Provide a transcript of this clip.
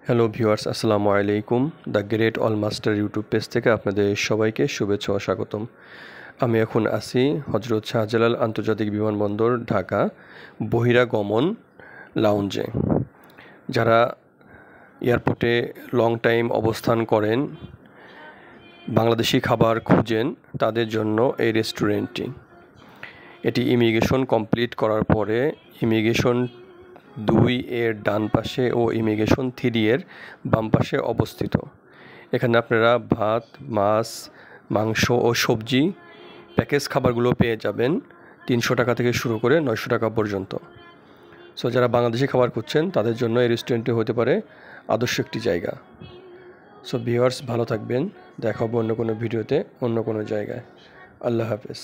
Hello viewers, আসসালামু আলাইকুম। The great all master YouTube page থেকে আপনাদের সবাইকে শুভেচ্ছা ও স্বাগতম। আমি এখন আছি হজরত শাহজালাল আন্তর্জাতিক বিমানবন্দর, ঢাকা, বহিরাগমন লাউঞ্জে। যারা এয়ারপোর্টে লং টাইম অবস্থান করেন, বাংলাদেশি খাবার খুঁজেন, তাদের জন্য এই রেস্টুরেন্টটি। এটি ইমিগ্রেশন কমপ্লিট করার পরে ইমিগ্রেশন 2 এর ডান পাশে ও ইমিগ্রেশন 3 এর বাম পাশে অবস্থিত। এখানে আপনারা ভাত, মাছ, মাংস ও সবজি প্যাকেজ খাবারগুলো পেয়ে যাবেন 300 টাকা থেকে শুরু করে 900 টাকা পর্যন্ত। সো যারা বাংলাদেশি খাবার খুঁজছেন তাদের জন্য এই রেস্টুরেন্টটি হতে পারে আদর্শ একটি জায়গা। সো ভিউয়ার্স, ভালো থাকবেন। দেখা হবে অন্য কোনো ভিডিওতে, অন্য কোনো জায়গায়। আল্লাহ হাফেজ।